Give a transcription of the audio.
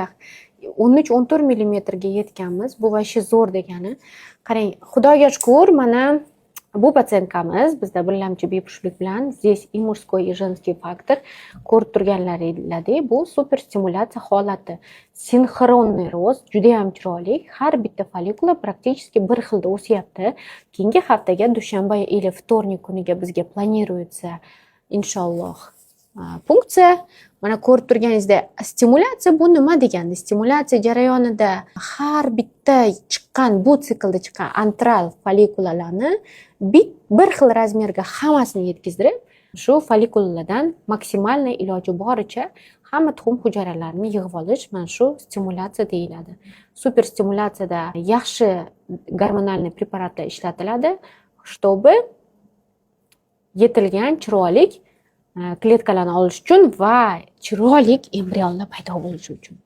ancha 13-14 millimetrga yetganmiz. Bu voshie zo'r degani. Qarang, Xudoga shukr, mana bu patsientkamiz bizda birlamchi bepushtlik bilan здесь и мужской и женский faktor ko'rib turganlaringlardek bu super stimulyatsiya holati. Sinxronniy rost, juda ham chiroyli. Har bitta follikula praktichески bir xilda o'syapti. Keyingi haftaga dushanba или вторник kuniga bizga planiruется inshaalloh funksiya. Mana ko'rib turganingizdek, stimulyatsiya bu nima deganda? Stimulyatsiya jarayonida har bitta chiqqan bu siklda chiqqan antral follikulalarni bir xil razmerga hammasini yetkazdirib, shu follikulalardan maksimalniy iloji boricha hamma tuxum hujayralarini yig'ib olish mana shu stimulyatsiya deyiladi. Super stimulyatsiyada yaxshi gormonal preparatlar ishlatiladi, чтобы yetilgan chiroyli kletkalarni olish uchun va chiroyli embrionlar paydo bo'lishi uchun.